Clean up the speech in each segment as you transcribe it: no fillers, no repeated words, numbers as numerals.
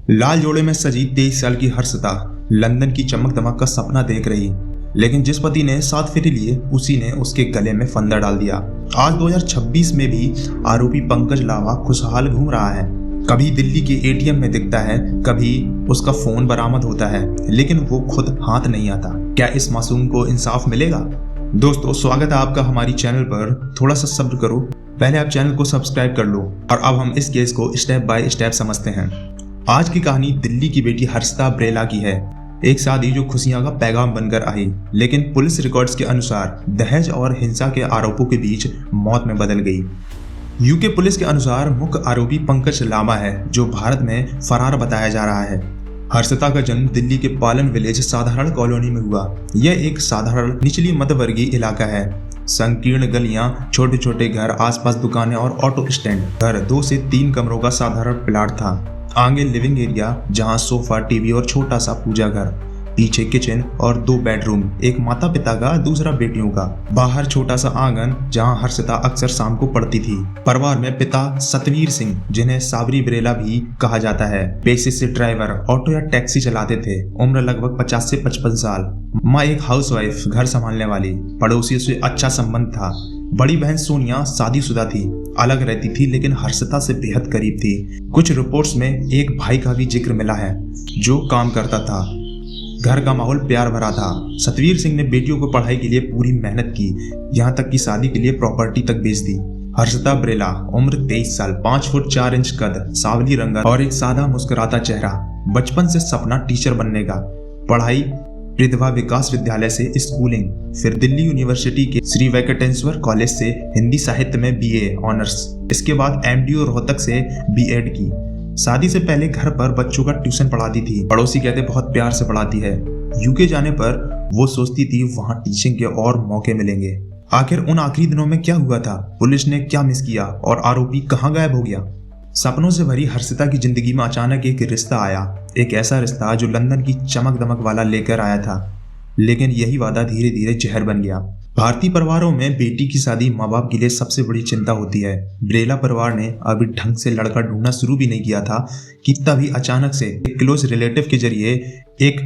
लाल जोड़े में सजी 23 साल की हर्षिता लंदन की चमक दमक का सपना देख रही, लेकिन जिस पति ने 7 फेरे लिए उसी ने उसके गले में फंदा डाल दिया। आज 2026 में भी आरोपी पंकज लावा खुशहाल घूम रहा है। कभी दिल्ली के एटीएम में दिखता है, कभी उसका फोन बरामद होता है, लेकिन वो खुद हाथ नहीं आता। क्या इस मासूम को इंसाफ मिलेगा? दोस्तों, स्वागत है आपका हमारी चैनल पर। थोड़ा सा सब्र करो, पहले आप चैनल को सब्सक्राइब कर लो और अब हम इस केस को स्टेप बाय स्टेप समझते हैं। आज की कहानी दिल्ली की बेटी हर्षिता ब्रेला की है। एक शादी जो खुशियां का पैगाम बनकर आई, लेकिन पुलिस रिकॉर्ड्स के अनुसार दहेज और हिंसा के आरोपों के बीच मौत में बदल गई। यूके पुलिस के अनुसार मुख्य आरोपी पंकज लामा है, जो भारत में फरार बताया जा रहा है। हर्षिता का जन्म दिल्ली के पालन विलेज साधारण कॉलोनी में हुआ। यह एक साधारण निचली मध्यवर्गीय इलाका है। संकीर्ण गलियां, छोटे छोटे घर, आसपास दुकानें और ऑटो स्टैंड। घर 2 से 3 कमरों का साधारण प्लाट था। आगे लिविंग एरिया, जहां सोफा, टीवी और छोटा सा पूजा घर। पीछे किचन और 2 बेडरूम, एक माता पिता का, दूसरा बेटियों का। बाहर छोटा सा आंगन, जहां हर्षिता अक्सर शाम को पढ़ती थी। परिवार में पिता सतवीर सिंह, जिन्हें साबरी ब्रेला भी कहा जाता है, पेशे से ड्राइवर, ऑटो या टैक्सी चलाते थे। उम्र लगभग 50 से 55 साल। माँ एक हाउसवाइफ, घर संभालने वाली। पड़ोसियों से अच्छा संबंध था। बड़ी बहन सोनिया शादीशुदा थी, अलग रहती थी, लेकिन हर्षिता से बेहद करीब थी। कुछ रिपोर्ट्स में एक भाई का भी जिक्र मिला है, जो काम करता था। घर का माहौल प्यार भरा था। सतवीर सिंह ने बेटियों को पढ़ाई के लिए पूरी मेहनत की, यहाँ तक कि शादी के लिए प्रॉपर्टी तक बेच दी। हर्षिता ब्रेला, उम्र 23 साल, 5 फुट 4 इंच कद, सावली रंगत और एक सादा मुस्कुराता चेहरा। बचपन से सपना टीचर बनने का। पढ़ाई विधवा विकास विद्यालय से स्कूलिंग, फिर दिल्ली यूनिवर्सिटी के श्री वेंकटेश्वर कॉलेज से हिंदी साहित्य में बीए ऑनर्स। इसके बाद एमडीयू रोहतक से बीएड की। शादी से पहले घर पर बच्चों का ट्यूशन पढ़ाती थी। पड़ोसी कहते बहुत प्यार से पढ़ाती है। यूके जाने पर वो सोचती थी वहां टीचिंग के और मौके मिलेंगे। आखिर उन आखिरी दिनों में क्या हुआ था? पुलिस ने क्या मिस किया और आरोपी कहां गायब हो गया? सपनों से भरी हर्षिता की जिंदगी में अचानक एक रिश्ता आया। एक ऐसा रिश्ता जो लंदन की चमक दमक वाला लेकर आया था, लेकिन यही वादा धीरे धीरे जहर बन गया। भारतीय परिवारों में बेटी की शादी माँ बाप के लिए सबसे बड़ी चिंता होती है। ब्रेला परिवार ने अभी ढंग से लड़का ढूंढना शुरू भी नहीं किया था कि तभी अचानक से एक क्लोज रिलेटिव के जरिए एक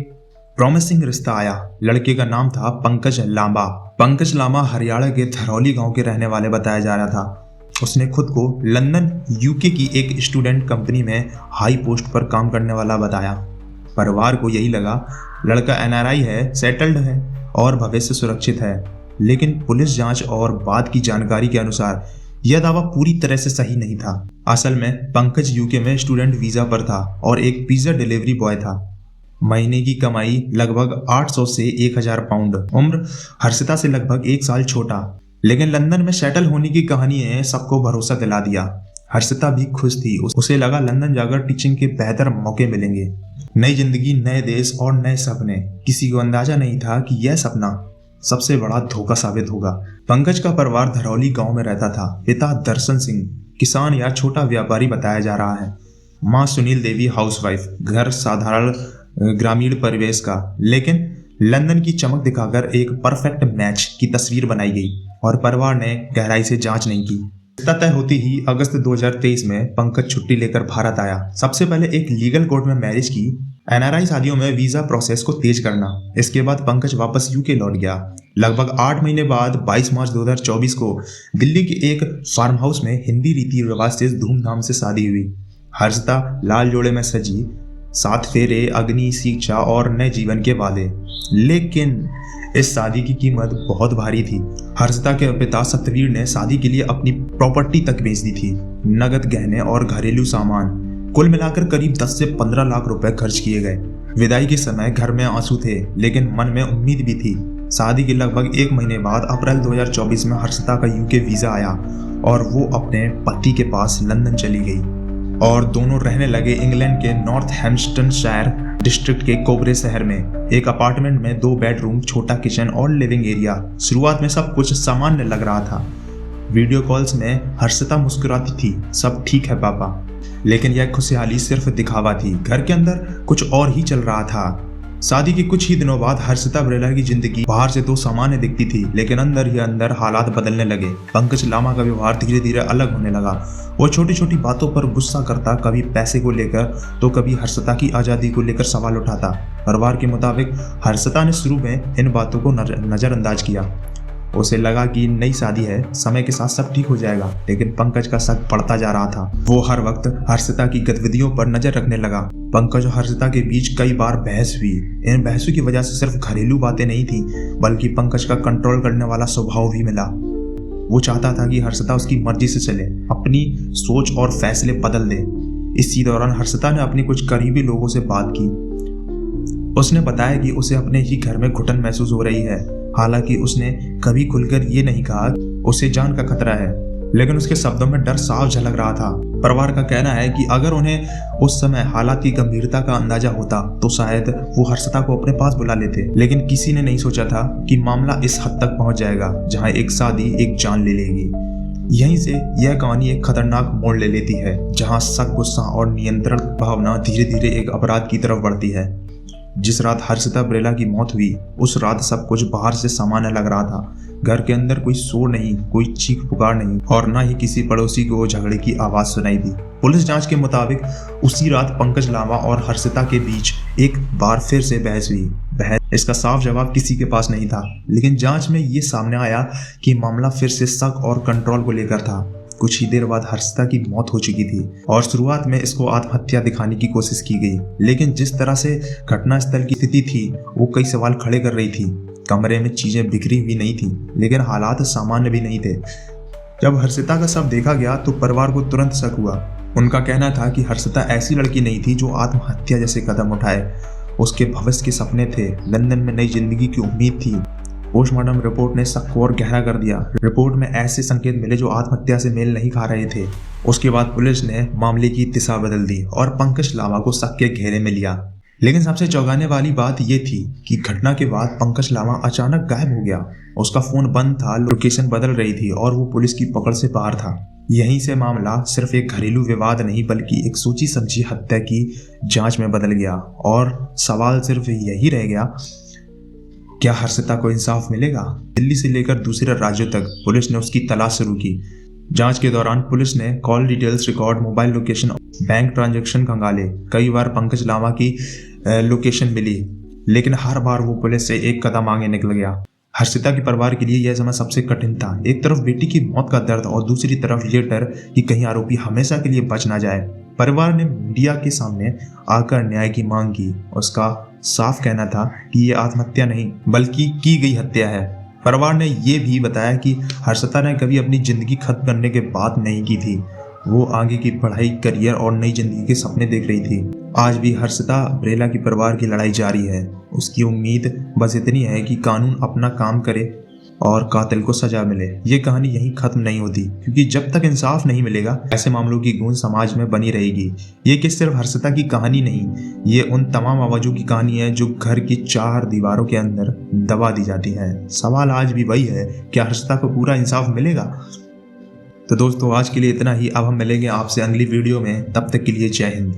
प्रॉमिसिंग रिश्ता आया। लड़के का नाम था पंकज लांबा। पंकज लांबा हरियाणा के धरौली गांव के रहने वाले बताया जा रहा था। उसने खुद को लंदन यूके की एक स्टूडेंट कंपनी में हाई पोस्ट पर काम करने वाला बताया। परिवार को यही लगा लड़का एनआरआई है, सेटल्ड है और भविष्य सुरक्षित है, लेकिन पुलिस जांच और बाद की जानकारी के अनुसार यह दावा पूरी तरह से सही नहीं था। असल में पंकज यूके में स्टूडेंट वीजा पर था और एक पिज्जा डिलीवरी बॉय था। महीने की कमाई लगभग 800 से 1000 पाउंड। उम्र हर्षिता से लगभग 1 साल छोटा, लेकिन लंदन में सेटल होने की कहानी ने सबको भरोसा दिला दिया। हर्षिता भी खुश थी। उसे लगा लंदन जाकर टीचिंग के बेहतर मौके मिलेंगे। नई जिंदगी, नए देश और नए सपने। किसी को अंदाजा नहीं था कि यह सपना सबसे बड़ा धोखा साबित होगा। पंकज का परिवार धरौली गांव में रहता था। पिता दर्शन सिंह किसान या छोटा व्यापारी बताया जा रहा है। माँ सुनील देवी हाउसवाइफ। घर साधारण ग्रामीण परिवेश का, लेकिन लंदन की चमक दिखाकर एक परफेक्ट मैच की तस्वीर बनाई गई और परिवार ने गहराई से जांच नहीं की। रिश्ता तय होती ही अगस्त 2023 में पंकज छुट्टी लेकर भारत आया। सबसे पहले एक लीगल कोर्ट में मैरिज की। एनआरआई शादियों में वीजा प्रोसेस को तेज करना। इसके बाद पंकज वापस यूके लौट गया। लगभग 8 महीने बाद 22 मार्च 2024 को दिल्ली के एक फार्म हाउस में हिंदी रीति रिवाज से धूमधाम से शादी हुई। हर्षिता लाल जोड़े में सजी, 7 फेरे, अग्नि, शिक्षा और नए जीवन के वादे। लेकिन इस शादी की कीमत बहुत भारी थी। हर्षिता के पिता सतवीर ने शादी के लिए अपनी प्रॉपर्टी तक बेच दी थी। नगद, गहने और घरेलू सामान, कुल मिलाकर करीब 10 से 15 लाख रुपए खर्च किए गए। विदाई के समय घर में आंसू थे, लेकिन मन में उम्मीद भी थी। शादी के लगभग 1 महीने बाद अप्रैल 2024 में हर्षिता का यूके वीजा आया और वो अपने पति के पास लंदन चली गई और दोनों रहने लगे इंग्लैंड के नॉर्थ हैम्पस्टनशायर डिस्ट्रिक्ट के कोबरे शहर में। एक अपार्टमेंट में 2 बेडरूम, छोटा किचन और लिविंग एरिया। शुरुआत में सब कुछ सामान्य लग रहा था। वीडियो कॉल्स में हर्षिता मुस्कुराती थी, सब ठीक है पापा, लेकिन यह खुशहाली सिर्फ दिखावा थी। घर के अंदर कुछ और ही चल रहा था। शादी के कुछ ही दिनों बाद हर्षिता बरेला की जिंदगी बाहर से तो सामान्य दिखती थी, लेकिन अंदर ही अंदर हालात बदलने लगे। पंकज लामा का व्यवहार धीरे धीरे अलग होने लगा। वो छोटी छोटी बातों पर गुस्सा करता, कभी पैसे को लेकर तो कभी हर्षिता की आज़ादी को लेकर सवाल उठाता। परिवार के मुताबिक हर्षिता ने शुरू में इन बातों को नज़रअंदाज किया। उसे लगा कि नई शादी है, समय के साथ सब ठीक हो जाएगा, लेकिन पंकज का शक बढ़ता जा रहा था। वो हर वक्त हर्षिता की गतिविधियों पर नजर रखने लगा। पंकज और हर्षिता के बीच कई बार बहस हुई। इन बहसों की वजह से सिर्फ घरेलू बातें नहीं थी, बल्कि पंकज का कंट्रोल करने वाला स्वभाव भी मिला। वो चाहता था कि हर्षिता उसकी मर्जी से चले, अपनी सोच और फैसले बदल दे। इसी दौरान हर्षिता ने अपने कुछ करीबी लोगों से बात की। उसने बताया कि उसे अपने ही घर में घुटन महसूस हो रही है। हालांकि उसने कभी खुलकर ये नहीं कहा उसे जान का खतरा है, लेकिन उसके शब्दों में डर साफ झलक रहा था। परिवार का कहना है कि अगर उन्हें उस समय हालात की गंभीरता का अंदाजा होता तो शायद वो हर्षिता को अपने पास बुला लेते, लेकिन किसी ने नहीं सोचा था कि मामला इस हद तक पहुंच जाएगा जहां एक शादी एक जान ले लेगी। यहीं से यह कहानी एक खतरनाक मोड़ ले लेती है, जहां शक, गुस्सा और नियंत्रण भावना धीरे धीरे एक अपराध की तरफ बढ़ती है। जिस रात हर्षिता बरेला की मौत हुई, उस रात सब कुछ बाहर से सामान्य लग रहा था। घर के अंदर कोई शोर नहीं, कोई चीख पुकार नहीं, और न ही किसी पड़ोसी को झगड़े की आवाज सुनाई दी। पुलिस जांच के मुताबिक उसी रात पंकज लामा और हर्षिता के बीच एक बार फिर से बहस हुई। इसका साफ जवाब किसी के पास नहीं था, लेकिन जांच में ये सामने आया कि मामला फिर से शक और कंट्रोल को लेकर था। कुछ ही देर बाद हर्षिता की मौत हो चुकी थी और शुरुआत में इसको आत्महत्या दिखाने की कोशिश की गई, लेकिन जिस तरह से घटनास्थल की स्थिति थी वो कई सवाल खड़े कर रही थी। कमरे में चीजें बिखरी हुई नहीं थी, लेकिन हालात सामान्य भी नहीं थे। जब हर्षिता का शव देखा गया तो परिवार को तुरंत शक हुआ। उनका कहना था कि हर्षिता ऐसी लड़की नहीं थी जो आत्महत्या जैसे कदम उठाए। उसके भविष्य के सपने थे, लंदन में नई जिंदगी की उम्मीद थी। पोस्टमार्टम रिपोर्ट ने शक को और गहरा कर दिया। रिपोर्ट में ऐसे संकेत मिले जो आत्महत्या से मेल नहीं खा रहे थे। उसके बाद पुलिस ने मामले की दिशा बदल दी और पंकज लामा को शक के घेरे में लिया। लेकिन सबसे चौंकाने वाली बात यह थी कि घटना के बाद पंकज लामा अचानक गायब हो गया। उसका फोन बंद था, लोकेशन बदल रही थी और वो पुलिस की पकड़ से बाहर था। यहीं से मामला सिर्फ एक घरेलू विवाद नहीं, बल्कि एक सोची समझी हत्या की जांच में बदल गया। और सवाल सिर्फ यही रह गया, क्या हर्षिता को इंसाफ मिलेगा? दिल्ली से लेकर दूसरे राज्यों तक पुलिस ने उसकी तलाश शुरू की। जांच के दौरान पुलिस ने call details record, mobile location, bank transaction खंगाले। कई बार पंकज लामा की लोकेशन मिली, लेकिन हर बार वो पुलिस से एक कदम आगे निकल गया। हर्षिता के परिवार के लिए यह समय सबसे कठिन था। एक तरफ बेटी की मौत का दर्द और दूसरी तरफ ये डर कि कहीं आरोपी हमेशा के लिए बच ना जाए। परिवार ने मीडिया के सामने आकर न्याय की मांग की। उसका साफ कहना था कि ये आत्महत्या नहीं, बल्कि की गई हत्या है। परिवार ने ये भी बताया कि हर्षिता ने कभी अपनी जिंदगी खत्म करने की बात नहीं की थी। वो आगे की पढ़ाई, करियर और नई जिंदगी के सपने देख रही थी। आज भी हर्षिता बरेला की परिवार की लड़ाई जारी है। उसकी उम्मीद बस इतनी है कि कानून अपना काम करे और कातिल को सजा मिले। ये कहानी यहीं खत्म नहीं होती, क्योंकि जब तक इंसाफ नहीं मिलेगा ऐसे मामलों की गूंज समाज में बनी रहेगी। ये किस सिर्फ हर्षिता की कहानी नहीं, ये उन तमाम आवाजों की कहानी है जो घर की चार दीवारों के अंदर दबा दी जाती है। सवाल आज भी वही है, क्या हर्षिता को पूरा इंसाफ मिलेगा? तो दोस्तों, आज के लिए इतना ही। अब हम मिलेंगे आपसे अगली वीडियो में। तब तक के लिए जय हिंद।